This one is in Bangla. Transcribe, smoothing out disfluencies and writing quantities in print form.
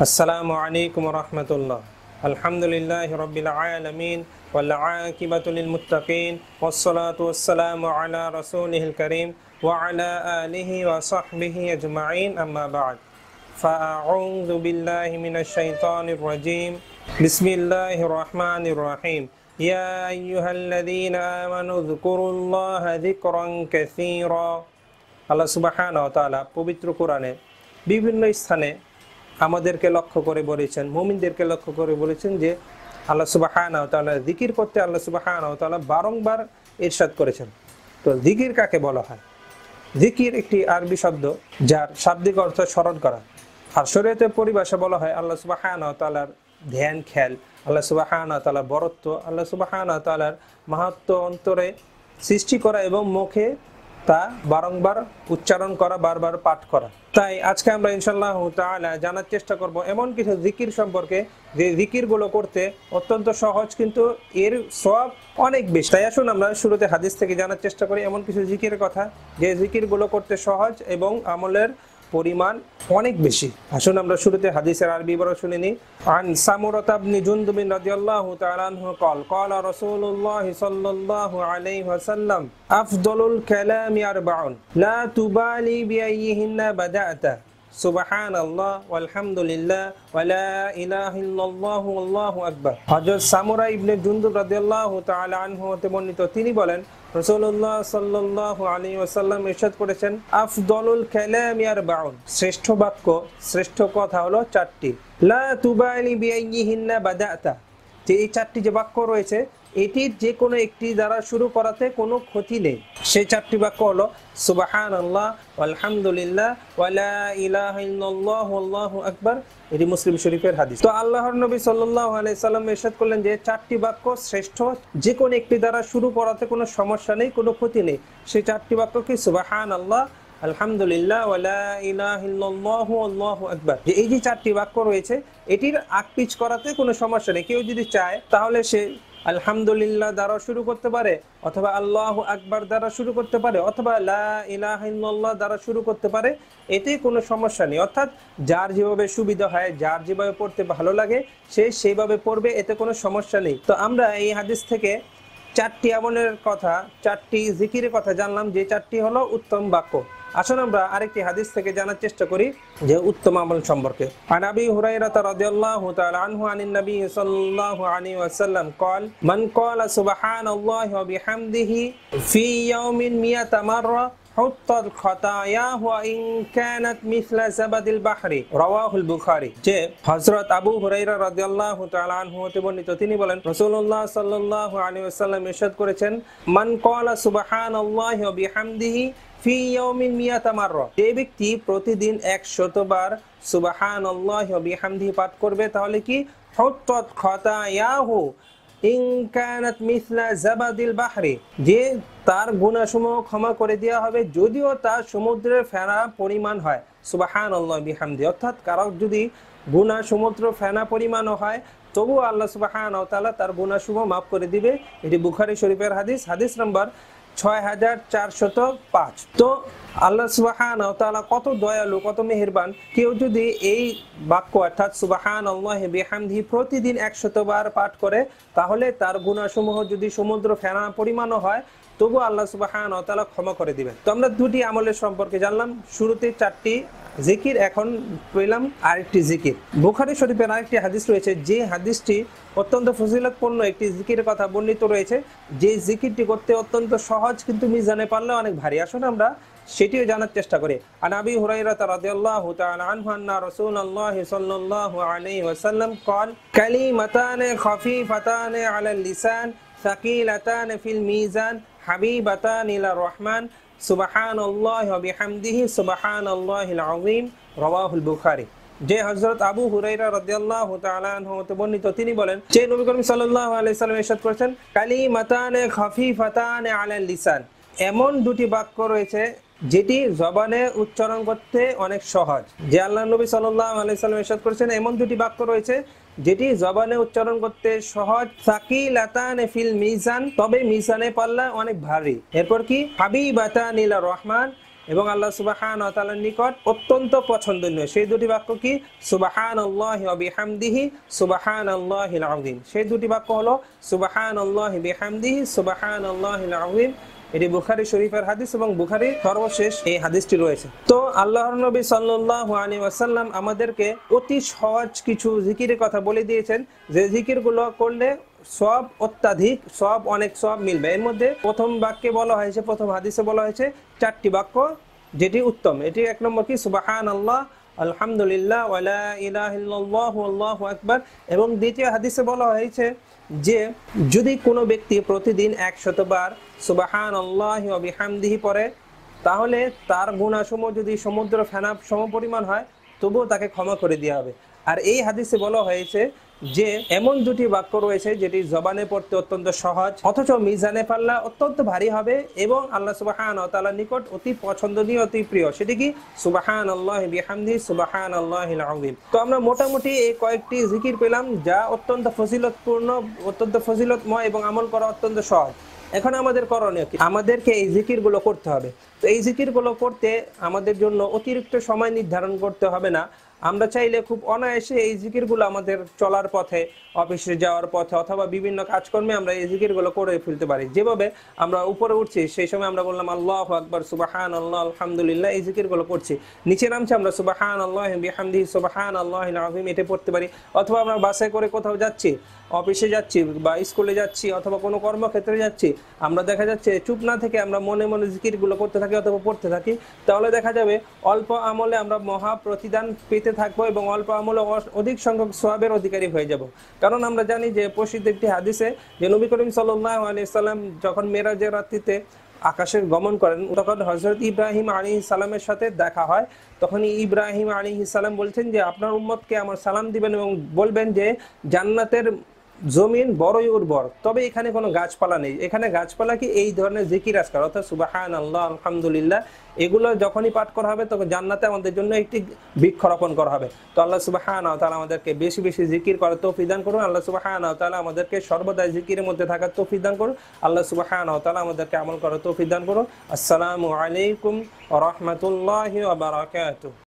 আসসালামু আলাইকুম ওয়া রাহমাতুল্লাহ। আলহামদুলিল্লাহি রাব্বিল আলামিন ওয়াল আকিবাতু লিল মুত্তাকিন ওয়াস সালাতু ওয়াস সালামু আলা রাসূলিল কারীম ওয়া আলা আলিহি ওয়া সাহবিহি আজমাইন, আম্মা বা'দ। ফাআউযু বিল্লাহি মিনাশ শাইতানির রাজীম। বিসমিল্লাহির রাহমানির রাহিম। ইয়া আইয়ুহাল্লাযীনা আমানু যকুরুল্লাহা যিকরান কাসীরা। আল্লাহ সুবহানাহু ওয়া তাআলা পবিত্র কোরআনে বিভিন্ন স্থানে আমাদেরকে লক্ষ্য করে বলেছেন, মুমিনদেরকে লক্ষ্য করে বলেছেন যে আল্লাহ সুবহানাহু ওয়া তাআলা জিকির করতে আল্লাহ সুবহানাহু ওয়া তাআলা বারংবার ইরশাদ করেছেন। তো জিকির কাকে বলা হয়? জিকির একটি আরবি শব্দ যার শাব্দিক অর্থ স্মরণ করা, আর শরীয়তের পরিভাষা বলা হয় আল্লাহ সুবহানাহু ওয়া তাআলার ধ্যান খেয়াল, আল্লাহ সুবহানাহু ওয়া তাআলার বরত্ব, আল্লাহ সুবহানাহু ওয়া তাআলার মাহাত্ম্য অন্তরে সৃষ্টি করা এবং মুখে তা বারংবার উচ্চারণ করা, বারবার পাঠ করা। তাই আজকে আমরা ইনশাআল্লাহ তাআলা জানার চেষ্টা করব এমন কিছু জিকির সম্পর্কে যে জিকিরগুলো করতে অত্যন্ত সহজ, কিন্তু এর সওয়াব অনেক বেশি। তাই আসুন আমরা শুরুতে হাদিস থেকে জানার চেষ্টা করি এমন কিছু জিকিরের কথা যে জিকিরগুলো করতে সহজ এবং আমলের পরিমাণ অনেক বেশি। আসুন আমরা শুরুতে হাদিসের আরবি বিবরণ শুনে নিই। আন সামুরাতা ইবনে জুনদুব রাদিয়াল্লাহু তাআলা আনহু قال قال رسول الله صلى الله عليه وسلم أفضل الكلام أربع لا تبالي بأيهن بدأت সুবহান আল্লাহ আলহামদুলিল্লাহ ওয়ালা ইলাহা ইল্লাল্লাহ আল্লাহু আকবার। হযরত সামুরা ইবনে জুনদুব রাদিয়াল্লাহু তাআলা আনহু হতে বর্ণিত, তিনি বলেন রাসূলুল্লাহ সাল্লাল্লাহু আলাইহি ওয়াসাল্লাম ইরশাদ করেছেন, আফদলুল কালামি আরবাউন, শ্রেষ্ঠ বাক্য, শ্রেষ্ঠ কথা হলো চারটি। লা তুবালি বিআইয়িহিন্না বাদাতা, যে এই চারটি যে বাক্য রয়েছে এটির যে কোনো একটি দ্বারা শুরু করাতে কোনো ক্ষতি নেই। সেই চারটি বাক্য হলো সুবহানাল্লাহ আলহামদুলিল্লাহ ওয়ালা ইলাহা ইল্লাল্লাহ আল্লাহু আকবার। এটি মুসলিম শরীফের হাদিস। তো আল্লাহর নবী সাল্লাল্লাহু আলাইহি সাল্লাম ইরশাদ করলেন যে চারটি বাক্য শ্রেষ্ঠ, যে কোনো একটি দ্বারা শুরু করাতে কোনো সমস্যা নেই, কোনো ক্ষতি নেই। সেই চারটি বাক্য কি? সুবহানাল্লাহ আলহামদুলিল্লাহ ওয়ালা ইলাহা ইল্লাল্লাহু আল্লাহু আকবার। যে এই যে চারটি বাক্য রয়েছে এটির আকপিচ করাতে কোনো সমস্যা নেই। কেউ যদি চায় তাহলে সে আলহামদুলিল্লাহ দ্বারা শুরু করতে পারে, অথবা আল্লাহু আকবার দ্বারা শুরু করতে পারে, অথবা লা ইলাহা ইল্লাল্লাহ দ্বারা শুরু করতে পারে। এতে কোনো সমস্যা নেই। অর্থাৎ যার যেভাবে সুবিধা হয়, যার যেভাবে পড়তে ভালো লাগে সে সেইভাবে পড়বে, এতে কোনো সমস্যা নেই। তো আমরা এই হাদিস থেকে চারটি আমলের কথা, চারটি জিকিরের কথা জানলাম, যে চারটি হলো উত্তম বাক্য। আসুন আমরা আরেকটি হাদিস থেকে জানার চেষ্টা করি যে উত্তম আমল সম্পর্কে। আন আবি হুরায়রা রাদিয়াল্লাহু তাআলা আনহু আনিন নবী সাল্লাল্লাহু আলাইহি ওয়াসাল্লাম قال من قال سبحان الله وبحمده في يوم 100 مرة حطت خطاياه وإن كانت مثل زبد البحر رواه البخاري। যে হযরত আবু হুরায়রা রাদিয়াল্লাহু তাআলা আনহু হতে বর্ণিত, তিনি বলেন রাসূলুল্লাহ সাল্লাল্লাহু আলাইহি ওয়াসাল্লাম ইরশাদ করেছেন, মান ক্বালা সুবহানাল্লাহি ওয়া বিহামদিহি ফি ইয়াউমিন 100 মাররা, যে ব্যক্তি প্রতিদিন 100 বার সুবহানাল্লাহি ওয়া বিহামদিহি পাঠ করবে তাহলে কি হুত্তাত খাতায়াহু ইন কানাত মিসলা জাবাদিল বাহরি, যে তার গুনাহসমূহ ক্ষমা করে দেওয়া হবে যদিও তা সমুদ্রের ফেনা পরিমাণ হয়। সুবহানাল্লাহি বিহামদি, অর্থাৎ কারো যদি গুনাহ সমুদ্র ফেনা পরিমাণও হয় তবু আল্লাহ সুবহানাহু ওয়া তাআলা তার গুনাহসমূহ মাফ করে দিবে। এটি বুখারী শরীফের হাদিস, হাদিস নাম্বার 6405। তো আল্লাহ সুবহানাহু ওয়া তাআলা কত দয়ালু, কত মেহেরবান। কেউ যদি এই বাক্য অর্থাৎ সুবহানাল্লাহি বিহামদিহি প্রতিদিন 100 বার পাঠ করে তাহলে তার গুনাহসমূহ যদি সমুদ্র ফেনা পরিমাণও হয় তবু আল্লাহ সুবহানাহু ওয়া তাআলা ক্ষমা করে দিবেন। তো আমরা দুটি আমলের সম্পর্কে জানলাম, শুরুতে চারটি জিকির, এখন পেলাম আরেকটি জিকির। বুখারী শরীফের আরেকটি হাদিস রয়েছে, যে হাদিসটি অত্যন্ত ফজিলতপূর্ণ একটি জিকিরের কথা বর্ণিত রয়েছে, যে জিকিরটি করতে অত্যন্ত সহজ কিন্তু মিজানে পারলে অনেক ভারী। আসুন আমরা সেটিও জানার চেষ্টা করি। আন আবি হুরায়রা রাদিয়াল্লাহু তাআলা আনহু আন্না রাসূলুল্লাহ সাল্লাল্লাহু আলাইহি ওয়াসাল্লাম قال كلمتان خفيفتان على اللسان ثقيلتان في الميزان حبيبتان إلى الرحمن সুবহানাল্লাহি ওয়া বিহামদিহি সুবহানাল্লাহিল আযীম রাওয়াহুল বুখারী। যে হযরত আবু হুরায়রা রাদিয়াল্লাহু তাআলা আনহু হতে বর্ণিত, তিনি বলেন যে নবী করিম সাল্লাল্লাহু আলাইহি সাল্লাম ইরশাদ করেছেন, কালিমাতানে খাফিফাতানে আলাল লিসান, এমন দুটি বাক্য রয়েছে যেটি জবানে উচ্চারণ করতে অনেক সহজ। যে আল্লাহর নবী সাল্লাল্লাহু আলাইহি সাল্লাম ইরশাদ করেছেন এমন দুটি বাক্য রয়েছে যেটি জবানে উচ্চারণ করতে সহজ, সাকিলাতান ফিল মিজান, তবে মিজানে পাল্লা অনেক ভারী। এরপর কি? হাবিবাতান ইলা রহমান, এবং আল্লাহ সুবহানাহু ওয়া তাআলার নিকট অত্যন্ত পছন্দনীয় সেই দুটি বাক্য কি? সুবহানাল্লাহি ওয়া বিহামদিহি সুবহানাল্লাহিল আযীম। সেই দুটি বাক্য হলো সুবহানাল্লাহি বিহামদিহি সুবহানাল্লাহিল আযীম। এটি বুখারী শরীফের হাদিস এবং বুখারীর সর্বশেষ এই হাদিসটি রয়েছে। তো আল্লাহর নবী সাল্লাল্লাহু আলাইহি ওয়াসাল্লাম আমাদেরকে অতি সহজ কিছু জিকিরের কথা বলে দিয়েছেন, যে জিকিরগুলো করলে সব অত্যাধিক সব অনেক সব মিলবে। এর মধ্যে প্রথম বাক্যে বলা হয়েছে, প্রথম হাদিসে বলা হয়েছে 4টি বাক্য, যেটি উত্তম। এটি এক নম্বর কি? সুবহানাল্লাহ, আলহামদুলিল্লাহ, ওয়া লা ইলাহা ইল্লাল্লাহ, আল্লাহু আকবার। এবং দ্বিতীয় হাদিসে বলা হয়েছে যে যদি কোনো ব্যক্তি প্রতিদিন 100 বার সুবহানাল্লাহি ওয়া বিহামদিহি পড়ে, তাহলে তার গুনাহসমূহ যদি সমুদ্র ফেনা সমপরিমাণ হয়, তবুও তাকে ক্ষমা করে দেওয়া হবে। আর এই হাদিসে বলা হয়েছে যে এমন দুটি বাক্য রয়েছে যেটি জবানে পড়তে অত্যন্ত সহজ, অথচ মিজানে পাল্লা অত্যন্ত ভারী হবে এবং আল্লাহ সুবহানাহু ওয়া তাআলার নিকট অতি পছন্দনীয়, অতি প্রিয়। সেটি কি? সুবহানাল্লাহি বিহামদিহি সুবহানাল্লাহিল আযীম। তো আমরা মোটামুটি এই কয়েকটি জিকির পেলাম যা অত্যন্ত ফজিলতপূর্ণ, অত্যন্ত ফজিলতময় এবং আমল করা অত্যন্ত সহজ। এখন আমাদের করণীয় কি? আমাদেরকে এই জিকিরগুলো করতে হবে। তো এই জিকিরগুলো করতে আমাদের জন্য অতিরিক্ত সময় নির্ধারণ করতে হবে না। আমরা চাইলে খুব অনায়াসে এই জিকিরগুলো আমাদের চলার পথে, অফিসে যাওয়ার পথে অথবা বিভিন্ন কাজকর্মে আমরা এই জিকিরগুলো করে ফেলতে পারি। যেভাবে আমরা উপরে উঠছি সেই সময় আমরা বললাম আল্লাহু আকবার, সুবহানাল্লাহ, আলহামদুলিল্লাহ, এই জিকিরগুলো করছি। নিচে নামছি আমরা সুবহানাল্লাহি বিহামদিহি সুবহানাল্লাহিল আযীম এটা পড়তে পারি। অথবা আমরা বাসে করে কোথাও যাচ্ছি, অফিসে যাচ্ছি বা স্কুলে যাচ্ছি অথবা কোনো কর্মক্ষেত্রে যাচ্ছি, আমরা দেখা যাচ্ছে চুপ না থেকে আমরা মনে মনে জিকিরগুলো করতে থাকি অথবা পড়তে থাকি, তাহলে দেখা যাবে অল্প আমলে আমরা মহা প্রতিদান পেতে থাকবো এবং অল্প আমলে অধিক সংখ্যক সওয়াবের অধিকারী হয়ে যাব। কারণ আমরা জানি যে প্রসিদ্ধ একটি হাদিসে যে নবী করিম সাল্লাল্লাহু আলাইহি সাল্লাম যখন মেরাজের রাত্রিতে আকাশে গমন করেন, তখন হযরত ইব্রাহিম আলাইহিস সালামের সাথে দেখা হয়। তখন ইব্রাহিম আলাইহিস সালাম বলছেন যে আপনার উম্মতকে আমার সালাম দিবেন এবং বলবেন যে জান্নাতের জমিন বড়ই উর্বর, তবে এখানে কোনো গাছপালা নেই। এখানে গাছপালা কি? এই ধরনের জিকির আজকার, অর্থাৎ সুবহানাল্লাহ, আলহামদুলিল্লাহ, এগুলো যখনই পাঠ করা হবে তখন জান্নাতে আমাদের জন্য একটি বৃক্ষরোপণ করা হবে। তো আল্লাহ সুবহানাহু ওয়া তাআলা আমাদেরকে বেশি বেশি জিকির করার তৌফিক দান করুন। আল্লাহ সুবহানাহু ওয়া তাআলা আমাদেরকে সর্বদা জিকিরের মধ্যে থাকার তৌফিক দান করুন। আল্লাহ সুবহানাহু ওয়া তাআলা আমাদেরকে আমল করার তৌফিক দান করুন। আসসালামু আলাইকুম ওয়া রাহমাতুল্লাহি ওয়া বারাকাতুহু।